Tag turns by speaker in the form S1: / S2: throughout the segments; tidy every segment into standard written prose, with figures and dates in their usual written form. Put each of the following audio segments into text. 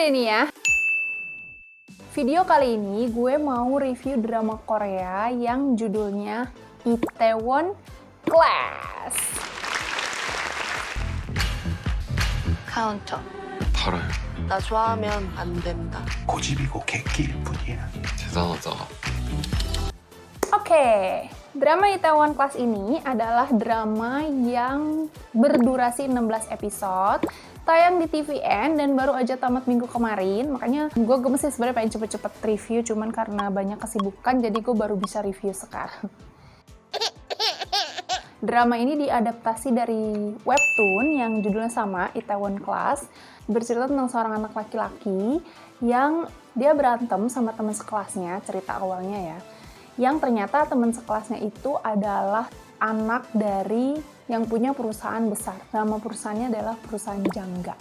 S1: ini ya. Video kali ini gue mau review drama Korea yang judulnya Itaewon Class.
S2: 카운터.
S3: 팔아요.
S2: 나 좋아하면 안 된다.
S4: 고집이고 객기일 뿐이야.
S3: 대단하다.
S1: Oke, drama Itaewon Class ini adalah drama yang berdurasi 16 episode, tayang di TVN dan baru aja tamat minggu kemarin. Makanya gue gemes sih sebenarnya pengen cepet-cepet review, cuman karena banyak kesibukan jadi gue baru bisa review sekarang. Drama ini diadaptasi dari webtoon yang judulnya sama, Itaewon Class. Bercerita tentang seorang anak laki-laki yang dia berantem sama teman sekelasnya, cerita awalnya ya. Yang ternyata teman sekelasnya itu adalah anak dari yang punya perusahaan besar. Nama perusahaannya adalah perusahaan Jangga.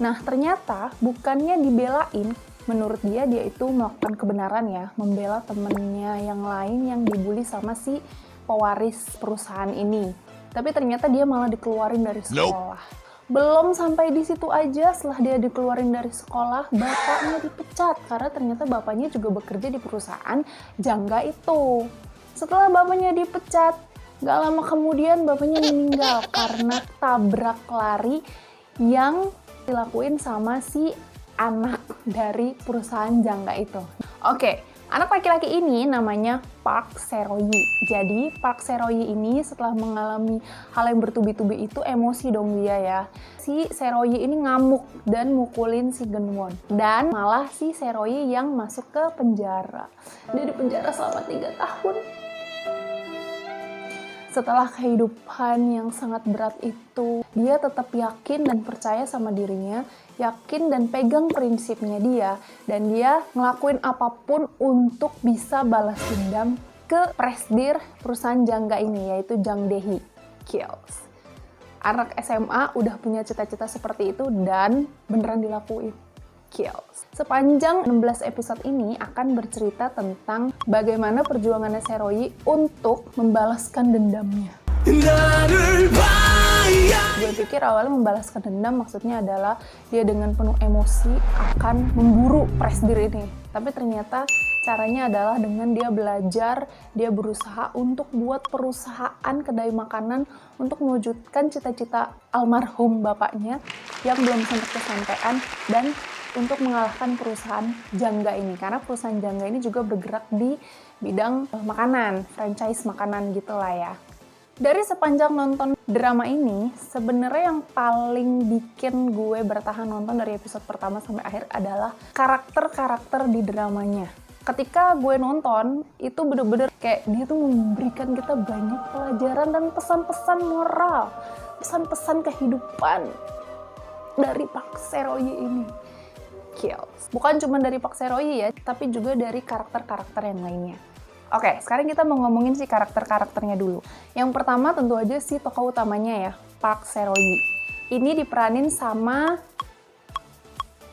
S1: Nah, ternyata bukannya dibelain, menurut dia itu melakukan kebenaran ya, membela temennya yang lain yang dibully sama si pewaris perusahaan ini. Tapi ternyata dia malah dikeluarin dari sekolah. Belum sampai di situ aja, setelah dia dikeluarin dari sekolah, bapaknya dipecat karena ternyata bapaknya juga bekerja di perusahaan Jangga itu. Setelah bapaknya dipecat, gak lama kemudian bapaknya meninggal karena tabrak lari yang dilakuin sama si anak dari perusahaan Jangga itu. Oke. Anak laki-laki ini namanya Park Seroyi. Jadi Park Seroyi ini setelah mengalami hal yang bertubi-tubi itu emosi dong dia ya. Si Seroyi ini ngamuk dan mukulin si Genwon. Dan malah si Seroyi yang masuk ke penjara. Dia di penjara selama 3 tahun. Setelah kehidupan yang sangat berat itu, dia tetap yakin dan percaya sama dirinya, yakin dan pegang prinsipnya dia, dan dia ngelakuin apapun untuk bisa balas dendam ke presdir perusahaan Jangga ini, yaitu Jang Dae-hee Kills. Anak SMA udah punya cita-cita seperti itu dan beneran dilakuin. Kills. Sepanjang 16 episode ini akan bercerita tentang bagaimana perjuangannya Seroyi untuk membalaskan dendamnya. Gue pikir awalnya membalaskan dendam maksudnya adalah dia dengan penuh emosi akan memburu presdir ini. Tapi ternyata caranya adalah dengan dia belajar, dia berusaha untuk buat perusahaan kedai makanan untuk mewujudkan cita-cita almarhum bapaknya yang belum sempat kesampaian dan untuk mengalahkan perusahaan Jangga ini. Karena perusahaan Jangga ini juga bergerak di bidang makanan, franchise makanan gitulah ya. Dari sepanjang nonton drama ini, sebenarnya yang paling bikin gue bertahan nonton dari episode pertama sampai akhir adalah karakter-karakter di dramanya. Ketika gue nonton, itu bener-bener kayak dia tuh memberikan kita banyak pelajaran dan pesan-pesan moral, pesan-pesan kehidupan dari Park Seroyi ini. Kills. Bukan cuma dari Park Seroyi ya, tapi juga dari karakter-karakter yang lainnya. Oke, sekarang kita mau ngomongin si karakter-karakternya dulu. Yang pertama tentu aja si tokoh utamanya ya, Park Seroyi. Ini diperanin sama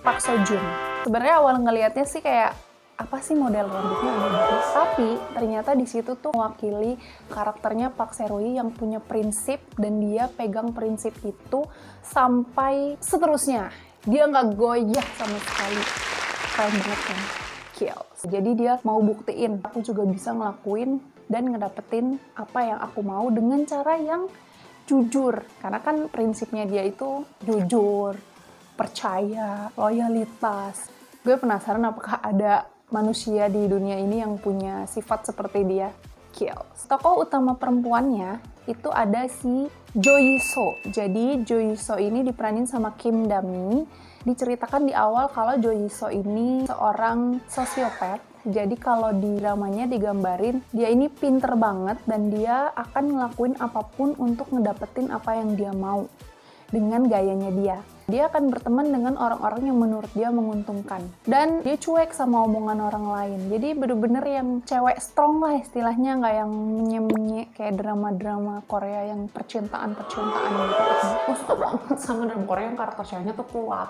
S1: Park Seo Joon. Sebenarnya awal ngelihatnya sih kayak apa sih model rambutnya yang bagus, tapi ternyata di situ tuh mewakili karakternya Park Seroyi yang punya prinsip dan dia pegang prinsip itu sampai seterusnya. Dia nggak goyah sama sekali. Keren banget kan? Kills. Jadi dia mau buktiin, aku juga bisa ngelakuin dan ngedapetin apa yang aku mau dengan cara yang jujur. Karena kan prinsipnya dia itu jujur, percaya, loyalitas. Gue penasaran apakah ada manusia di dunia ini yang punya sifat seperti dia. Kills. Tokoh utama perempuannya itu ada si Jo Yi-so. Jadi Jo Yi-so ini diperanin sama Kim Da-mi. Diceritakan di awal kalau Jo Yi-so ini seorang sosiopat. Jadi kalau di dramanya digambarin dia ini pinter banget dan dia akan ngelakuin apapun untuk ngedapetin apa yang dia mau dengan gayanya dia. Dia akan berteman dengan orang-orang yang menurut dia menguntungkan. Dan dia cuek sama omongan orang lain. Jadi bener-bener yang cewek strong lah istilahnya, nggak yang menye-menye kayak drama-drama Korea yang percintaan-percintaan gitu. Aku suka banget sama drama Korea yang karakter ceweknya tuh kuat.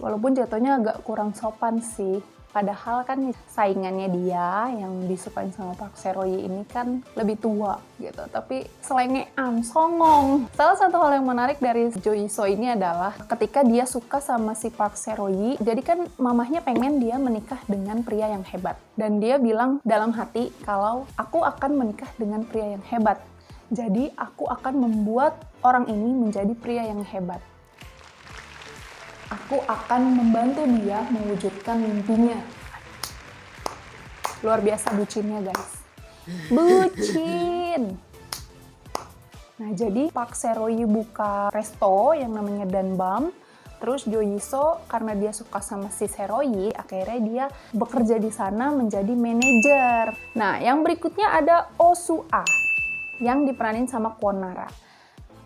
S1: Walaupun jatuhnya agak kurang sopan sih. Padahal kan saingannya dia yang disukain sama Park Se-royi ini kan lebih tua gitu, tapi selengean, songong. Salah satu hal yang menarik dari Jo Yi-so ini adalah ketika dia suka sama si Park Se-royi, jadi kan mamahnya pengen dia menikah dengan pria yang hebat. Dan dia bilang dalam hati kalau aku akan menikah dengan pria yang hebat. Jadi aku akan membuat orang ini menjadi pria yang hebat. Aku akan membantu dia mewujudkan mimpinya. Luar biasa bucinnya, guys. Bucin! Nah, jadi Park Se-royi buka resto yang namanya Danbam. Terus Jo Yi-so karena dia suka sama si Se-royi, akhirnya dia bekerja di sana menjadi manajer. Nah, yang berikutnya ada Oh Soo-ah yang diperanin sama Kwon Nara.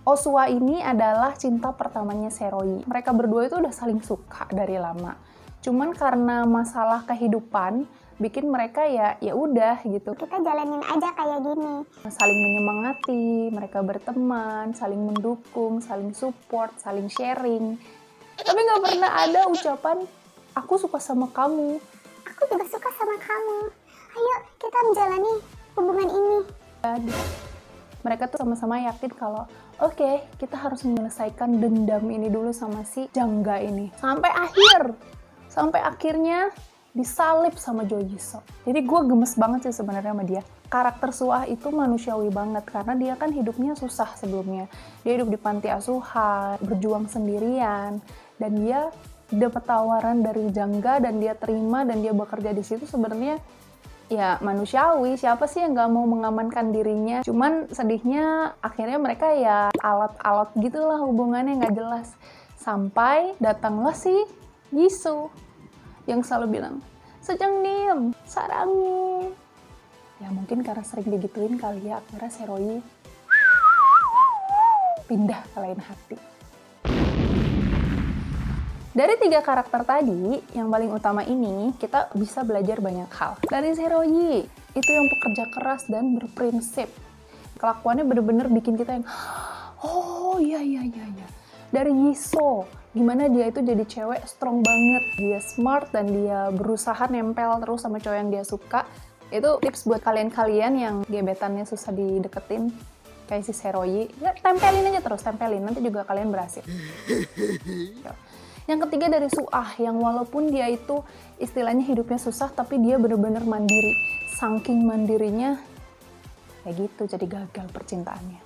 S1: Oh Soo-ah ini adalah cinta pertamanya Se-royi. Mereka berdua itu udah saling suka dari lama. Cuman karena masalah kehidupan bikin mereka ya udah gitu.
S3: Kita jalanin aja kayak gini.
S1: Saling menyemangati, mereka berteman, saling mendukung, saling support, saling sharing. Tapi nggak pernah ada ucapan aku suka sama kamu.
S3: Aku juga suka sama kamu. Ayo kita menjalani hubungan ini.
S1: Ada. Mereka tuh sama-sama yakin kalau oke, kita harus menyelesaikan dendam ini dulu sama si Jangga ini. Sampai akhirnya disalib sama Jo Yi-so. Jadi gue gemes banget sih sebenarnya sama dia. Karakter Soo-ah itu manusiawi banget karena dia kan hidupnya susah sebelumnya. Dia hidup di panti asuhan, berjuang sendirian, dan dia dapat tawaran dari Jangga dan dia terima dan dia bekerja di situ sebenarnya. Ya manusiawi, siapa sih yang gak mau mengamankan dirinya? Cuman sedihnya akhirnya mereka ya alot-alot gitulah hubungannya gak jelas. Sampai datanglah si Jisoo yang selalu bilang, "Sejengnim, sarangi." Ya mungkin karena sering digituin kali ya, akhirnya Se-royi pindah ke lain hati. Dari 3 karakter tadi, yang paling utama ini, kita bisa belajar banyak hal. Dari Se-royi, itu yang pekerja keras dan berprinsip. Kelakuannya bener-bener bikin kita yang, oh iya. Dari Yi-so, gimana dia itu jadi cewek strong banget. Dia smart dan dia berusaha nempel terus sama cowok yang dia suka. Itu tips buat kalian-kalian yang gebetannya susah dideketin. Kayak si Se-royi, ya tempelin aja terus, nanti juga kalian berhasil. Yang ketiga dari Soo-ah, yang walaupun dia itu istilahnya hidupnya susah, tapi dia bener-bener mandiri. Saking mandirinya, kayak gitu, jadi gagal percintaannya.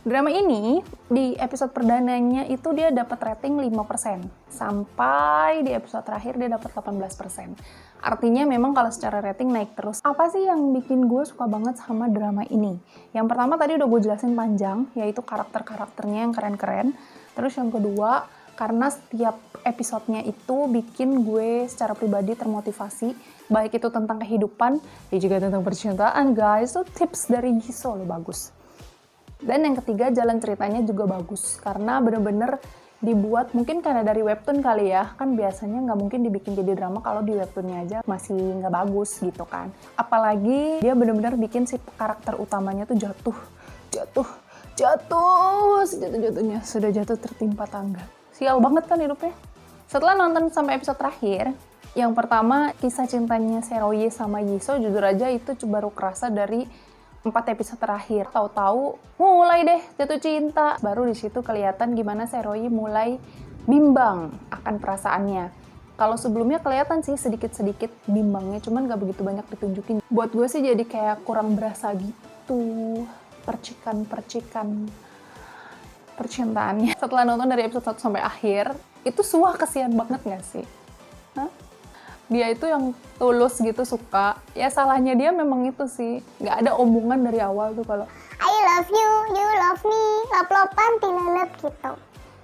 S1: Drama ini, di episode perdananya itu dia dapat rating 5%. Sampai di episode terakhir dia dapat 18%. Artinya memang kalau secara rating naik terus. Apa sih yang bikin gue suka banget sama drama ini? Yang pertama tadi udah gue jelasin panjang, yaitu karakter-karakternya yang keren-keren. Terus yang kedua, karena setiap episodenya itu bikin gue secara pribadi termotivasi, baik itu tentang kehidupan, ya juga tentang percintaan guys. So tips dari Yi-so loh bagus. Dan yang ketiga, jalan ceritanya juga bagus, karena bener-bener dibuat, mungkin karena dari webtoon kali ya, kan biasanya nggak mungkin dibikin jadi drama kalau di webtoonnya aja masih nggak bagus gitu kan. Apalagi dia bener-bener bikin si karakter utamanya tuh jatuh, sejatuh-jatuhnya, sudah jatuh tertimpa tangga. Sial banget kan hidupnya. Setelah nonton sampai episode terakhir, yang pertama kisah cintanya Se-royi sama Yi-so jujur aja itu baru kerasa dari 4 episode terakhir. Tahu-tahu mulai deh jatuh cinta. Baru di situ kelihatan gimana Se-royi mulai bimbang akan perasaannya. Kalau sebelumnya kelihatan sih sedikit-sedikit bimbangnya, cuman gak begitu banyak ditunjukin. Buat gue sih jadi kayak kurang berasa gitu percikan-percikan percintaannya. Setelah nonton dari episode 1 sampai akhir, itu Soo-ah kesian banget gak sih? Hah? Dia itu yang tulus gitu suka. Ya salahnya dia memang itu sih. Gak ada omongan dari awal tuh kalau
S3: I love you, you love me, lop-lopan, tilelep gitu.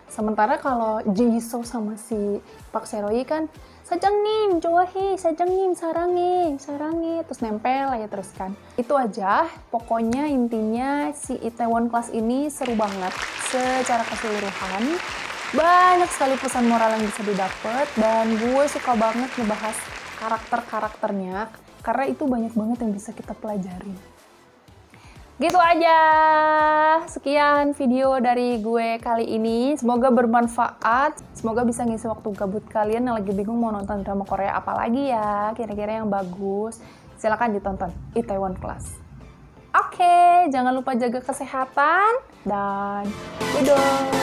S1: sementara kalau Ji-so sama si Park Se-royi kan Sajangnim, Joahi, Sajangnim, sarangi, terus nempel aja terus kan. Itu aja, pokoknya intinya si Itaewon Class ini seru banget secara keseluruhan. Banyak sekali pesan moral yang bisa didapat dan gue suka banget ngebahas karakter-karakternya karena itu banyak banget yang bisa kita pelajari. Gitu aja. Sekian video dari gue kali ini. Semoga bermanfaat. Semoga bisa ngisi waktu gabut kalian yang lagi bingung mau nonton drama Korea apa lagi ya. Kira-kira yang bagus. Silakan ditonton Itaewon Class. Oke, jangan lupa jaga kesehatan dan dadah.